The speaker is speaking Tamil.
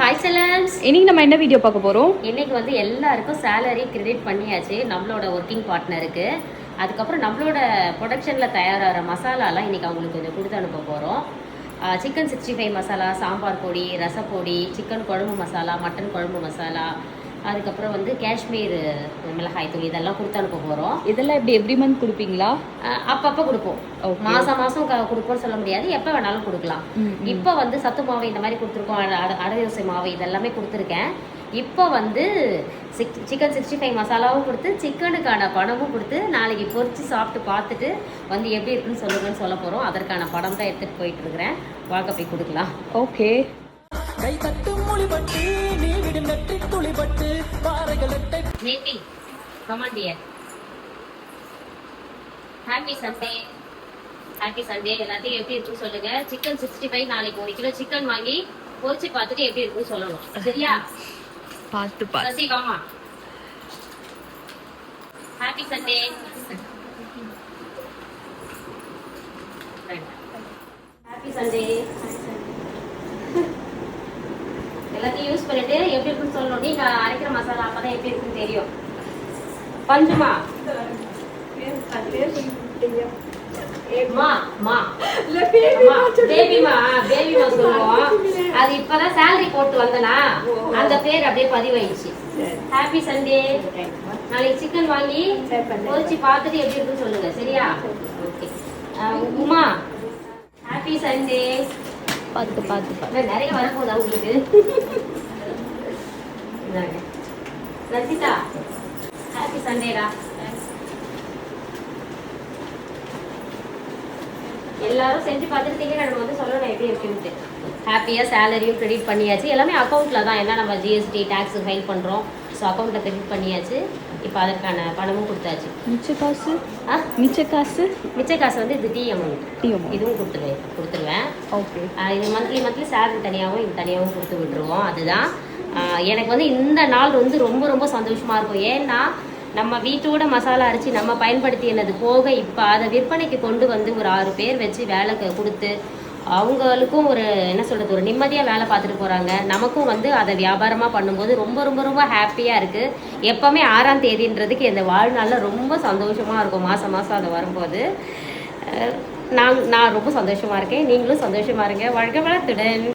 Hi Zelensky. இன்னைக்கு நம்ம என்ன வீடியோ பார்க்க போகிறோம்? இன்னைக்கு வந்து எல்லாருக்கும் சேலரி கிரெடிட் பண்ணியாச்சு நம்மளோட ஒர்க்கிங் பார்ட்னருக்கு. அதுக்கப்புறம் நம்மளோட ப்ரொடக்ஷனில் தயாராகிற மசாலாலாம் இன்றைக்கி அவங்களுக்கு கொஞ்சம் கொடுத்து அனுப்ப போகிறோம். சிக்கன் 65 மசாலா, சாம்பார் பொடி, ரசப்பொடி, சிக்கன் குழம்பு மசாலா, மட்டன் குழம்பு மசாலா, அதுக்கப்புறம் வந்து காஷ்மீர் மிளகாய் தூள் இதெல்லாம் கொடுத்து அனுப்ப போகிறோம். இதெல்லாம் எப்படி எவ்ரி மந்த் கொடுப்பீங்களா? அப்பப்போ கொடுப்போம். மாதம் கொடுப்போம்னு சொல்ல முடியாது, எப்போ வேணாலும் கொடுக்கலாம். இப்போ வந்து சத்து மாவு இந்த மாதிரி கொடுத்துருக்கோம், அடதோசை மாவு இதெல்லாமே கொடுத்துருக்கேன். இப்போ வந்து சிக்கன் 65 மசாலாவும் கொடுத்து சிக்கனுக்கான பணமும் கொடுத்து நாளைக்கு பொரிச்சு சாப்பிட்டு பார்த்துட்டு வந்து எப்படி இருக்குன்னு சொல்லுங்கன்னு சொல்ல போகிறோம். அதற்கான படம் தான் எடுத்துகிட்டு போயிட்டு இருக்கிறேன். வாழ்க்கை போய் கொடுக்கலாம். ஓகே. கை தட்டு மொழிபட்டு நீ விடும் நெற்றி துளிபட்டு பாறைகளட்டை நேத்தி கமாண்டியர் ஹாப்பி சண்டே. Happy Sunday. எல்லாத்தையும் எப்படி இருக்குன்னு சொல்லுங்க. சிக்கன் 65 நாளைக்கு 1 கிலோ சிக்கன் வாங்கி பொரிச்சு பார்த்துட்டு எப்படி இருக்குன்னு சொல்லணும். சரியா? பார்த்து ரசிகமா ஹாப்பி சண்டே. Happy Sunday. எல்லாத்தையும் யூஸ் பண்ணிட்டு எப்படி இருக்குன்னு சொல்லணும். நீங்க அரைக்கிற மசாலா அப்பதான் எப்படி இருக்குன்னு தெரியும். பஞ்சுமா பேபிமா சொல்லுவோம். அது இப்பதான் சேலரி போட்டு வந்தனா அந்த பேர் அப்படியே பதிவாயிடுச்சு. Happy Sunday. நாளைக்கு சிக்கன் வாங்கி பொரிச்சு பார்த்துட்டு எப்படி இருக்குன்னு சொல்லுங்க. சரியா? ஓகே. Uma happy Sunday. பார்த்து நிறைய வரப்போதா உங்களுக்கு? ரசிதா ஹாப்பி சண்டேடா. எல்லாரும் செஞ்சு பார்த்துட்டு திங்கக்கிழமை வந்து சொல்லணும் எப்படி இருக்குன்ட்டு. ஹாப்பியாக சேலரியும் கிரெடிட் பண்ணியாச்சு. எல்லாமே அக்கௌண்ட்டில் தான். ஏன்னா நம்ம ஜிஎஸ்டி டேக்ஸ் ஃபைல் பண்ணுறோம். ஸோ அக்கௌண்ட்டில் கிரெடிட் பண்ணியாச்சு. இப்போ அதற்கான பணமும் கொடுத்தாச்சு. மிச்ச காசு வந்து இது டிஎம்எண்ட் இதுவும் கொடுத்துருவேன். ஓகே. இது மந்த்லி சேலரி தனியாகவும் இது தனியாகவும் கொடுத்து விட்டுருவோம். அதுதான் எனக்கு வந்து இந்த நாள் வந்து ரொம்ப ரொம்ப சந்தோஷமாக இருக்கும். ஏன்னா நம்ம வீட்டோட மசாலா அரைச்சி நம்ம பயன்படுத்தினது போக இப்போ அதை விற்பனைக்கு கொண்டு வந்து ஒரு 6 பேர் வச்சு வேலைக்கு கொடுத்து அவங்களுக்கும் ஒரு என்ன சொல்கிறது, ஒரு நிம்மதியாக வேலை பார்த்துட்டு போகிறாங்க. நமக்கும் வந்து அதை வியாபாரமாக பண்ணும்போது ரொம்ப ரொம்ப ரொம்ப ஹாப்பியாக இருக்குது. எப்போவுமே 6ஆம் தேதின்றதுக்கு இந்த வாழ்நாளில் ரொம்ப சந்தோஷமாக இருக்கும். மாதம் அதை வரும்போது நான் ரொம்ப சந்தோஷமாக இருக்கேன். நீங்களும் சந்தோஷமாக இருங்க. வாழ்க்கை வளத்துடன்.